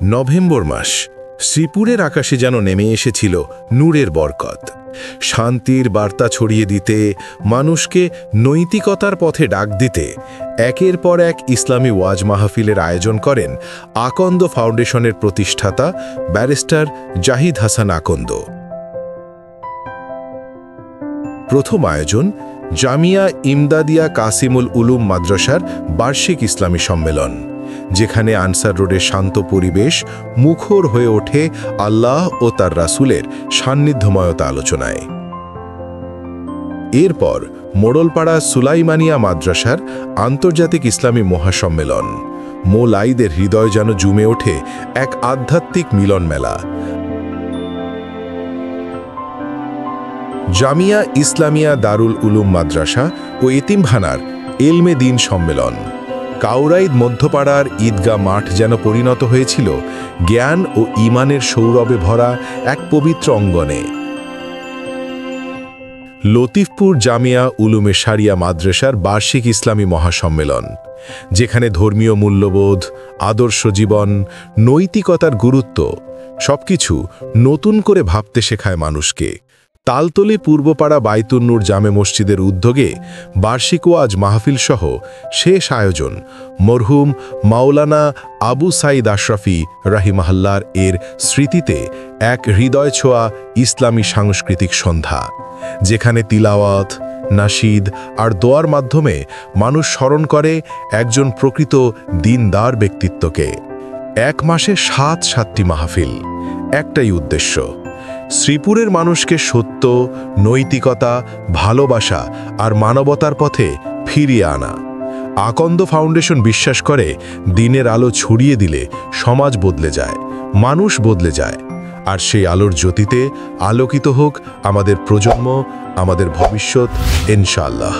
November মাস শ্রীপুরের আকাশে যেন নেমে এসেছিল নূরের বরকত। শান্তির বার্তা ছড়িয়ে দিতে, মানুষকে নৈতিকতার পথে ডাক দিতে একের পর এক ইসলামী ওয়াজ মাহফিলের আয়োজন করেন আকন্দ ফাউন্ডেশনের প্রতিষ্ঠাতা ব্যারিস্টার জাহিদ হাসান আকন্দ। প্রথম আয়োজন জামিয়া ইমদাদিয়া কাসিমুল উলুম মাদ্রাসার বার্ষিক ইসলামী সম্মেলন, যেখানে আনসার রোডের শান্ত পরিবেশ মুখর হয়ে ওঠে আল্লাহ ও তার রাসূলের সান্নিধ্যময়তা আলোচনায়। এরপর মোড়লপাড়া সুলাইমানিয়া মাদ্রাসার আন্তর্জাতিক ইসলামী মহাসম্মেলন। মোলাইদের হৃদয় যেন জুমে ওঠে এক আধ্যাত্মিক মিলন মেলা। জামিয়া ইসলামিয়া দারুল উলুম মাদ্রাসা ও এতিমখানার এলমে দিন সম্মেলন। কাউরাইদ মধ্যপাড়ার ঈদগাহ মাঠ যেন পরিণত হয়েছিল জ্ঞান ও ঈমানের সৌরভে ভরা এক পবিত্র অঙ্গনে। লতিফপুর জামিয়া উলুমে শারিয়া মাদ্রাসার বার্ষিক ইসলামী মহাসম্মেলন, যেখানে ধর্মীয় মূল্যবোধ, আদর্শ জীবন, নৈতিকতার গুরুত্ব সবকিছু নতুন করে ভাবতে শেখায় মানুষকে। তালতলী পূর্বপাড়া বাইতুন্নুর জামে মসজিদের উদ্যোগে বার্ষিক ওয়াজ মাহফিল সহ শেষ আয়োজন মরহুম মাওলানা আবু সাইদ আশরাফি রাহিমাহুল্লাহর এর স্মৃতিতে এক হৃদয় ছোঁয়া ইসলামী সাংস্কৃতিক সন্ধ্যা, যেখানে তিলাওয়াত, নাশিদ আর দোয়ার মাধ্যমে মানুষ স্মরণ করে একজন প্রকৃত দিনদার ব্যক্তিত্বকে। এক মাসে ৭টি মাহফিল, একটাই উদ্দেশ্য, শ্রীপুরের মানুষকে সত্য, নৈতিকতা, ভালোবাসা আর মানবতার পথে ফিরিয়ে আনা। আকন্দ ফাউন্ডেশন বিশ্বাস করে দিনের আলো ছড়িয়ে দিলে সমাজ বদলে যায়, মানুষ বদলে যায়। আর সেই আলোর জ্যোতিতে আলোকিত হোক আমাদের প্রজন্ম, আমাদের ভবিষ্যৎ, ইনশাআল্লাহ।